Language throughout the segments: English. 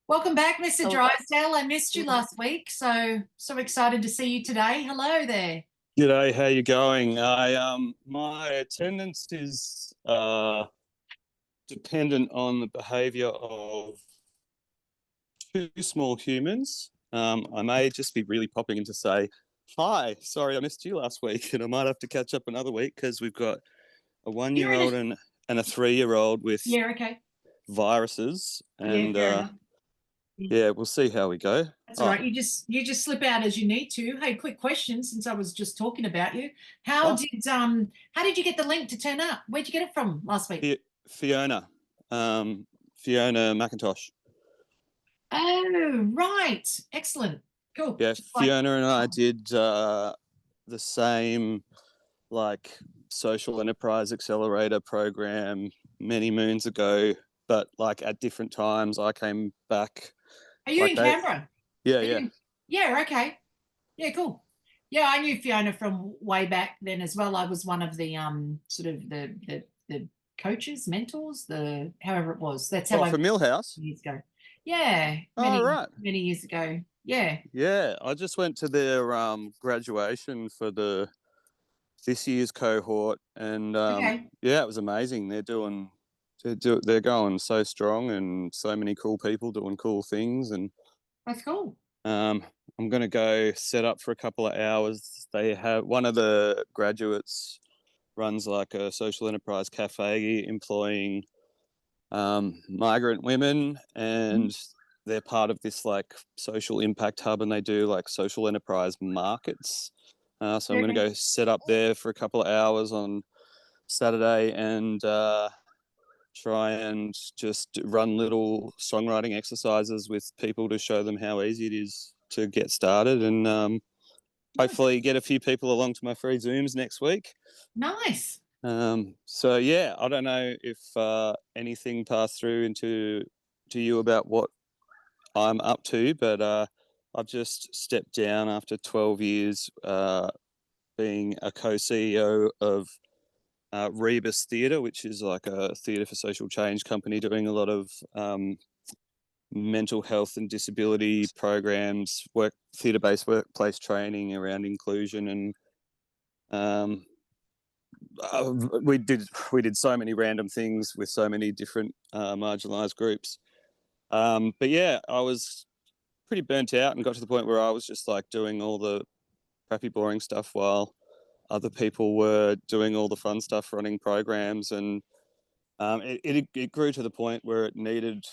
Welcome back, Mr. Hello. Drysdale. I missed you last week, so excited to see you today. Hello there. G'day, how you going? My attendance is dependent on the behaviour of two small humans. I may just be really popping in to say, hi, sorry I missed you last week, and I might have to catch up another week because we've got a one-year-old and a 3-year-old with okay. viruses, and fair enough. we'll see how we go. That's all right. You just slip out as you need to. Hey, quick question, since I was just talking about you. How did you get the link to turn up? Where'd you get it from last week? Fiona McIntosh. Oh, right. Excellent. Cool. Yeah, Fiona and I did the same social enterprise accelerator program many moons ago, but at different times. I came back. Are you in Canberra? Yeah. Yeah, okay. Yeah, cool. Yeah, I knew Fiona from way back then as well. I was one of the sort of the coaches, mentors, however it was. That's how from Millhouse years ago. Yeah. Many years ago. Yeah. Yeah, I just went to their graduation for this year's cohort, and it was amazing. They're going so strong, and so many cool people doing cool things, and that's cool. I'm going to go set up for a couple of hours. They have one of the graduates runs a social enterprise cafe employing migrant women, and they're part of this social impact hub, and they do social enterprise markets. So I'm going to go set up there for a couple of hours on Saturday and try and just run little songwriting exercises with people to show them how easy it is to get started, and hopefully get a few people along to my free Zooms next week. Nice. So yeah, I don't know if anything passed through to you about what I'm up to, but I've just stepped down after 12 years being a co-CEO of Rebus Theatre, which is a theatre for social change company doing a lot of mental health and disability programs, theatre-based workplace training around inclusion, and we did so many random things with so many different marginalised groups. But yeah, I was pretty burnt out and got to the point where I was just doing all the crappy, boring stuff while other people were doing all the fun stuff, running programs, and it grew to the point where it needed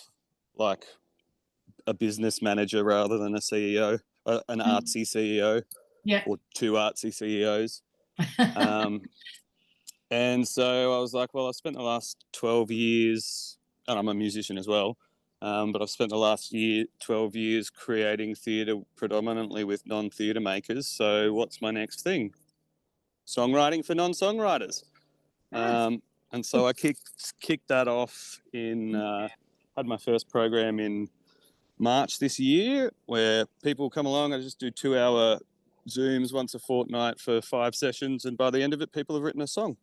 a business manager rather than a CEO, an artsy CEO, or two artsy CEOs. And so I was like, well, I spent the last 12 years, and I'm a musician as well, but I've spent the last 12 years creating theatre predominantly with non-theatre makers. So what's my next thing? Songwriting for non-songwriters. And so I kicked that off had my first program in March this year, where people come along. I just do 2-hour Zooms once a fortnight for 5 sessions, and by the end of it, people have written a song.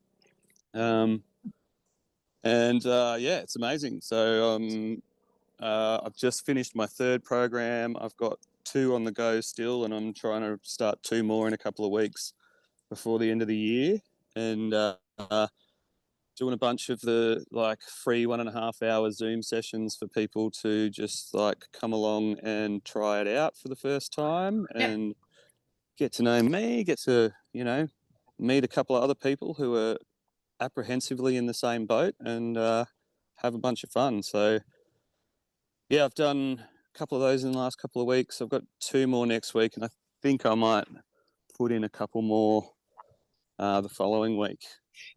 It's amazing. So I've just finished my 3rd program. I've got 2 on the go still, and I'm trying to start 2 more in a couple of weeks before the end of the year, and doing a bunch of the free 1.5-hour Zoom sessions for people to just come along and try it out for the first time and get to know me, get to meet a couple of other people who are apprehensively in the same boat, and have a bunch of fun. So yeah, I've done a couple of those in the last couple of weeks. I've got 2 more next week, and I think I might put in a couple more the following week.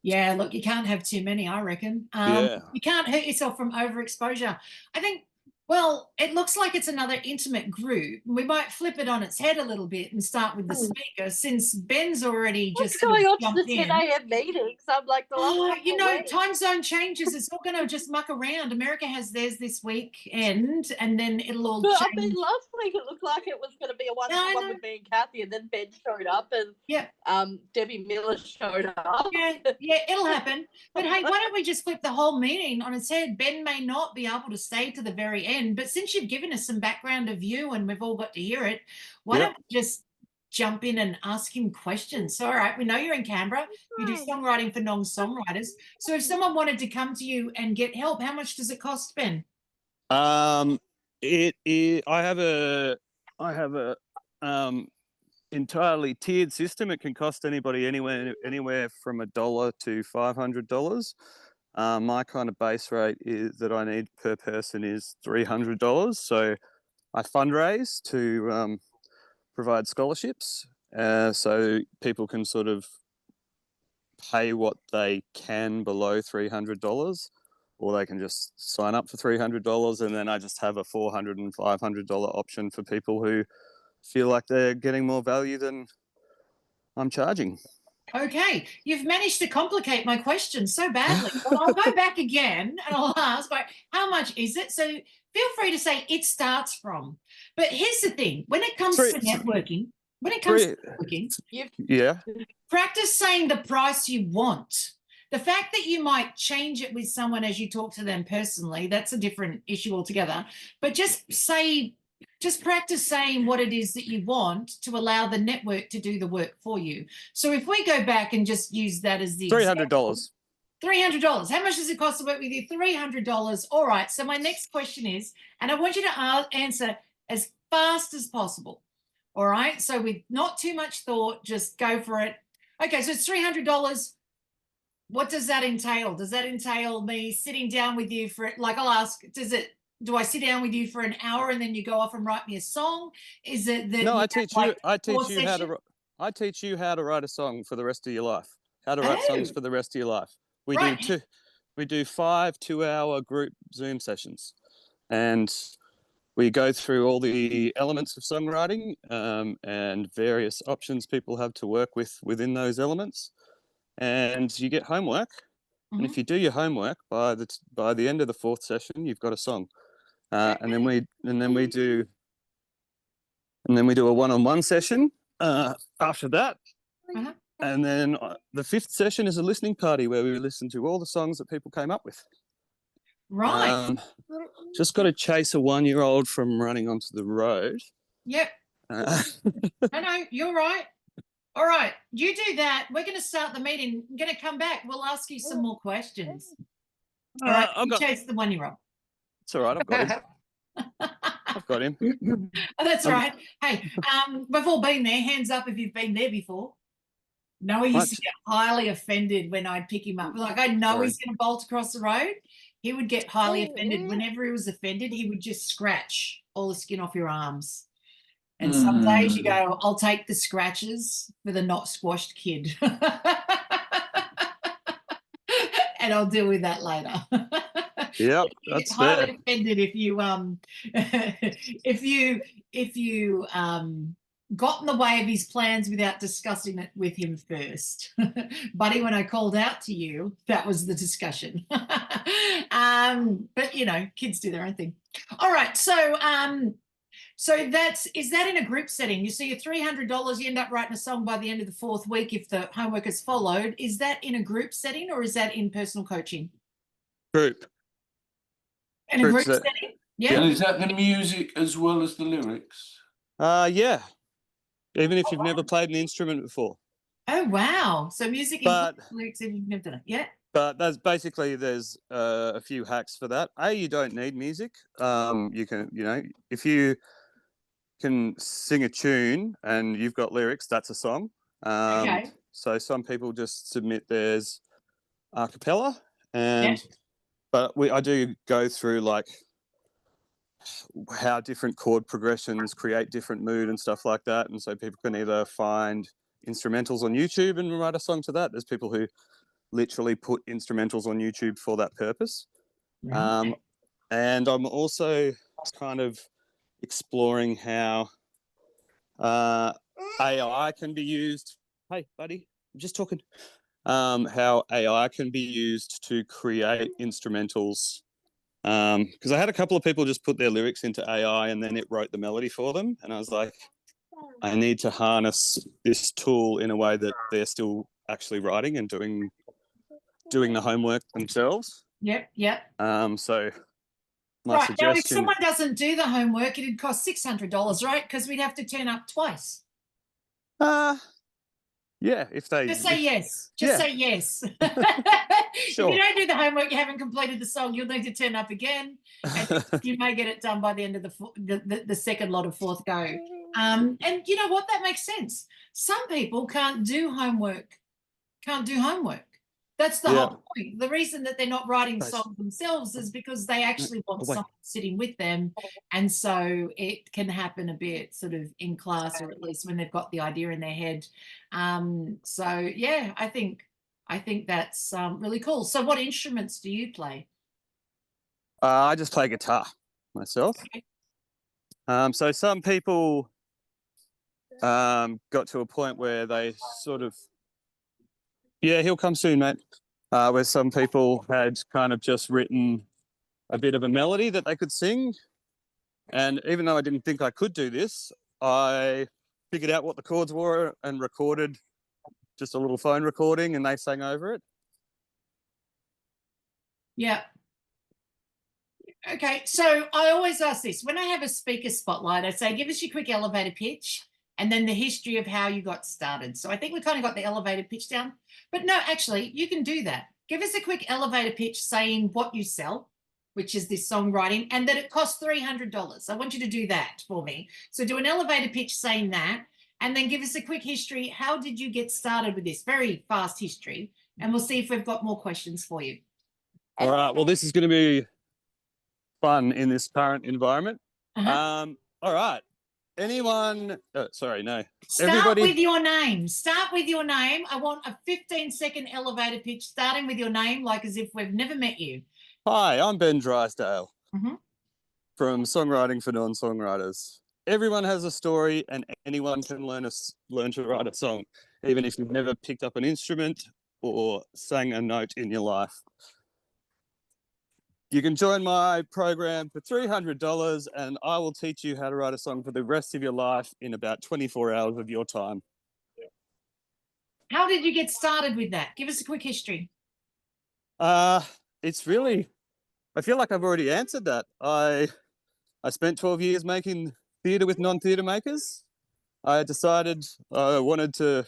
Yeah, look, you can't have too many, I reckon. You can't hurt yourself from overexposure. I think, well, it looks like it's another intimate group. We might flip it on its head a little bit and start with the speaker, since Ben's already What's just going on to the 10 a.m. meetings? I'm like, time zone changes. It's all going to just muck around. America has theirs this weekend, and then it'll all change. I mean, last week it looked like it was going to be a one-to-one with me and Kathy, and then Ben showed up, and Debbie Miller showed up. Yeah, it'll happen. But hey, why don't we just flip the whole meeting on its head? Ben may not be able to stay to the very end. Ben, but since you've given us some background of you and we've all got to hear it, why don't we just jump in and ask him questions? So, all right, we know you're in Canberra. You do songwriting for non-songwriters. So if someone wanted to come to you and get help, how much does it cost, Ben? It is. I have a entirely tiered system. It can cost anybody anywhere from $1 to $500. My kind of base rate is that I need per person is $300. So I fundraise to provide scholarships, so people can sort of pay what they can below $300, or they can just sign up for $300, and then I just have a $400 and $500 option for people who feel like they're getting more value than I'm charging. Okay, you've managed to complicate my question so badly. Well, I'll go back again and I'll ask, like, how much is it? So feel free to say it starts from. But here's the thing: when it comes to networking, practice saying the price you want. The fact that you might change it with someone as you talk to them personally, that's a different issue altogether. But just practice saying what it is that you want to allow the network to do the work for you. So if we go back and just use that as the $300. $300. How much does it cost to work with you? $300. All right. So my next question is, and I want you to answer as fast as possible. All right. So with not too much thought, just go for it. Okay. So it's $300. What does that entail? Does that entail me sitting down with you for, like, I'll ask, do I sit down with you for an hour and then you go off and write me a song? Is it that? No, I teach you how to write a song for the rest of your life. How to write songs for the rest of your life. We do 5 2-hour group Zoom sessions, and we go through all the elements of songwriting and various options people have to work with within those elements. And you get homework, and if you do your homework by the end of the 4th session, you've got a song. And then we do a one-on-one session after that. And then the 5th session is a listening party where we listen to all the songs that people came up with. Right. Just got to chase a 1-year-old from running onto the road. Yep. No, you're right. All right, you do that. We're going to start the meeting. I'm going to come back. We'll ask you some more questions. All right, chase the 1-year-old. It's all right, I've got him. I've got him. Oh, that's right. Hey, we've all been there. Hands up if you've been there before. Noah used to get highly offended when I'd pick him up. Like, I know he's going to bolt across the road. He would get highly offended. Whenever he was offended, he would just scratch all the skin off your arms. And some days you go, I'll take the scratches for the not squashed kid. And I'll deal with that later. Yeah, that's highly fair. offended if you got in the way of his plans without discussing it with him first. Buddy, when I called out to you, that was the discussion. But kids do their own thing. All right, so is that in a group setting? You see your $300, you end up writing a song by the end of the 4th week if the homework is followed. Is that in a group setting or is that in personal coaching? Group. In a group setting? Yeah. And is that the music as well as the lyrics? Yeah. Even if you've never played an instrument before. Oh, wow. So music and lyrics if you've never done it. Yeah. But there's a few hacks for that. You don't need music. You can, if you can sing a tune and you've got lyrics, that's a song. Okay. So some people just submit theirs a cappella, but I do go through like how different chord progressions create different mood and stuff like that. And so people can either find instrumentals on YouTube and write a song to that. There's people who literally put instrumentals on YouTube for that purpose. And I'm also kind of exploring how AI can be used. Hey, buddy, I'm just talking. How AI can be used to create instrumentals. Because I had a couple of people just put their lyrics into AI and then it wrote the melody for them. And I was like, I need to harness this tool in a way that they're still actually writing and doing the homework themselves. Yep. So my right. Now, if suggestion. someone doesn't do the homework, it'd cost $600, right? Because we'd have to turn up twice. Yeah, if they Just say yes. Just say yes. If you don't do the homework, you haven't completed the song, you'll need to turn up again, and you may get it done by the end of the second lot of fourth go. And you know what? That makes sense. Some people can't do homework. That's the whole point. The reason that they're not writing songs themselves is because they actually want someone sitting with them. And so it can happen a bit sort of in class, or at least when they've got the idea in their head. So yeah, I think that's really cool. So what instruments do you play? I just play guitar myself. Okay. So some people got to a point where they sort of, he'll come soon, mate. Where some people had kind of just written a bit of a melody that they could sing. And even though I didn't think I could do this, I figured out what the chords were and recorded just a little phone recording, and they sang over it. Yeah. Okay, so I always ask this. When I have a speaker spotlight, I say, give us your quick elevator pitch and then the history of how you got started. So I think we kind of got the elevator pitch down. But no, actually, you can do that. Give us a quick elevator pitch saying what you sell, which is this songwriting, and that it costs $300. I want you to do that for me. So do an elevator pitch saying that, and then give us a quick history. How did you get started with this? Very fast history. And we'll see if we've got more questions for you. All right. Well, this is going to be fun in this current environment. All right. Anyone? Sorry, no. Start with your name. Start with your name. I want a 15-second elevator pitch starting with your name, like as if we've never met you. Hi, I'm Ben Drysdale from Songwriting for Non-Songwriters. Everyone has a story, and anyone can learn to write a song, even if you've never picked up an instrument or sang a note in your life. You can join my program for $300, and I will teach you how to write a song for the rest of your life in about 24 hours of your time. How did you get started with that? Give us a quick history. It's really, I feel like I've already answered that. I spent 12 years making theatre with non-theatre makers. I decided I wanted to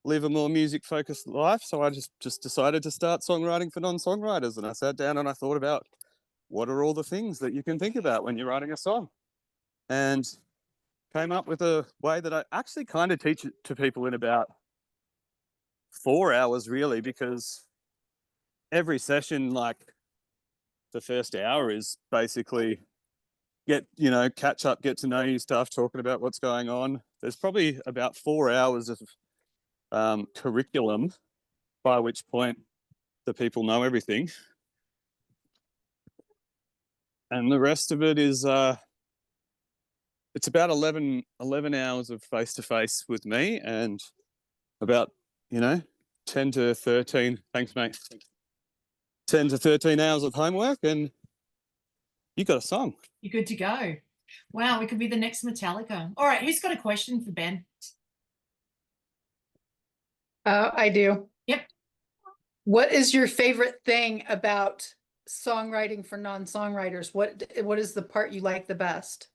live a more music-focused life, so I just decided to start songwriting for non-songwriters, and I sat down and I thought about what are all the things that you can think about when you're writing a song, and came up with a way that I actually kind of teach it to people in about 4 hours, really, because every session, like the first hour, is basically catch up, get to know you stuff, talking about what's going on. There's probably about 4 hours of curriculum, by which point the people know everything. And the rest of it is, it's about 11 hours of face-to-face with me, and about, 10 to 13, thanks mate, 10 to 13 hours of homework, and you got a song. You're good to go. Wow, we could be the next Metallica. All right, who's got a question for Ben? I do. Yep. What is your favorite thing about songwriting for non-songwriters? What is the part you like the best?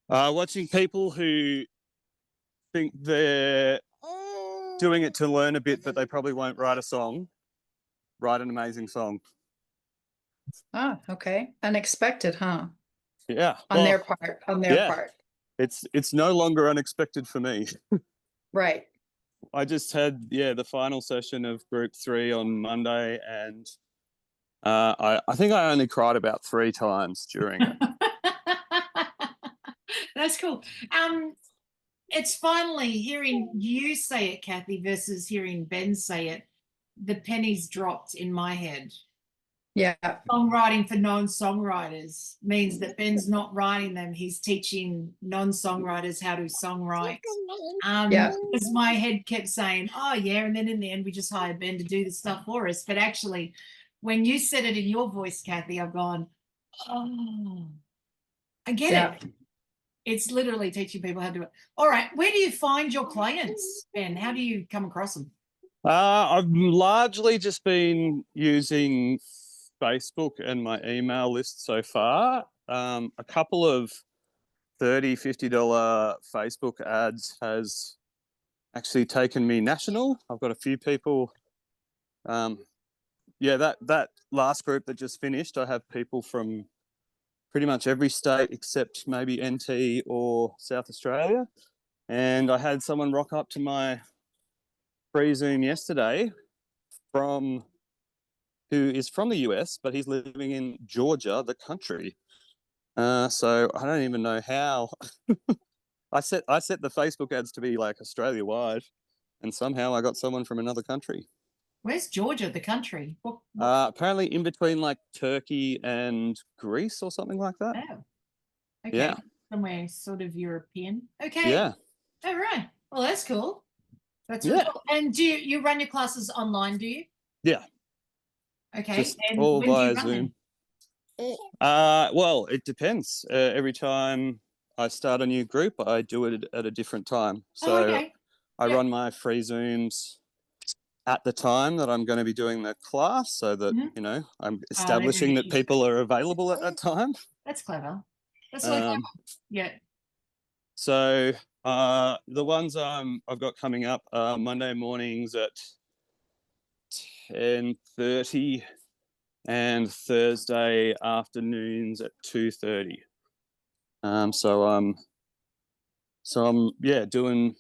Watching people who think they're doing it to learn a bit, but they probably won't write a song, write an amazing song. Ah, okay. Unexpected, huh? Yeah. On their part. It's no longer unexpected for me. Right. I just had the final session of group 3 on Monday, and I think I only cried about 3 times during it. That's cool. It's finally hearing you say it, Kathy, versus hearing Ben say it. The pennies dropped in my head. Yeah. Songwriting for non-songwriters means that Ben's not writing them. He's teaching non-songwriters how to songwrite. Because my head kept saying, oh, yeah, and then in the end, we just hired Ben to do the stuff for us. But actually, when you said it in your voice, Kathy, I've gone, oh, I get it. It's literally teaching people how to do it. All right, where do you find your clients, Ben? How do you come across them? I've largely just been using Facebook and my email list so far. A couple of $30, $50 Facebook ads has actually taken me national. I've got a few people. Yeah, that last group that just finished, I have people from pretty much every state except maybe NT or South Australia. And I had someone rock up to my free Zoom yesterday who is from the US, but he's living in Georgia, the country. So I don't even know how. I set the Facebook ads to be like Australia wide, and somehow I got someone from another country. Where's Georgia, the country? What? Apparently in between like Turkey and Greece or something like that. Oh, okay. Yeah. Somewhere sort of European. Okay. Yeah. All right. Well, that's cool. That's really cool. And do you run your classes online, do you? Yeah. Okay. Just and all when do via you run Zoom. them? Well, it depends. Every time I start a new group, I do it at a different time. So I run my free Zooms at the time that I'm going to be doing the class, so that you know, I'm establishing that people are available at that time. That's clever. That's really clever. Yeah. So the ones I've got coming up are Monday mornings at 10:30 and Thursday afternoons at 2:30. So I'm doing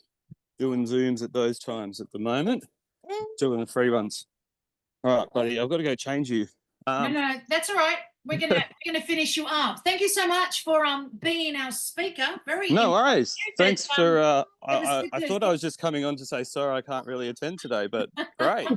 Zooms at those times at the moment, doing the free ones. All right, buddy, I've got to go change you. No, that's all right. We're gonna finish you up. Thank you so much for being our speaker. No worries. Thanks for I thought I was just coming on to say sorry I can't really attend today, but great.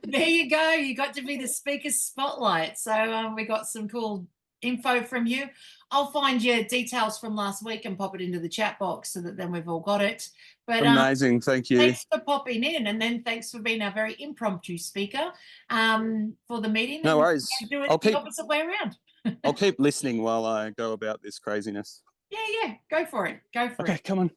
There you go. You got to be the speaker spotlight. So we got some cool info from you. I'll find your details from last week and pop it into the chat box so that then we've all got it. But amazing, thank you. Thanks for popping in, and then thanks for being our very impromptu speaker for the meeting. No worries. Do it the opposite way around. I'll keep listening while I go about this craziness. Yeah, go for it. Go for it. Okay, come on.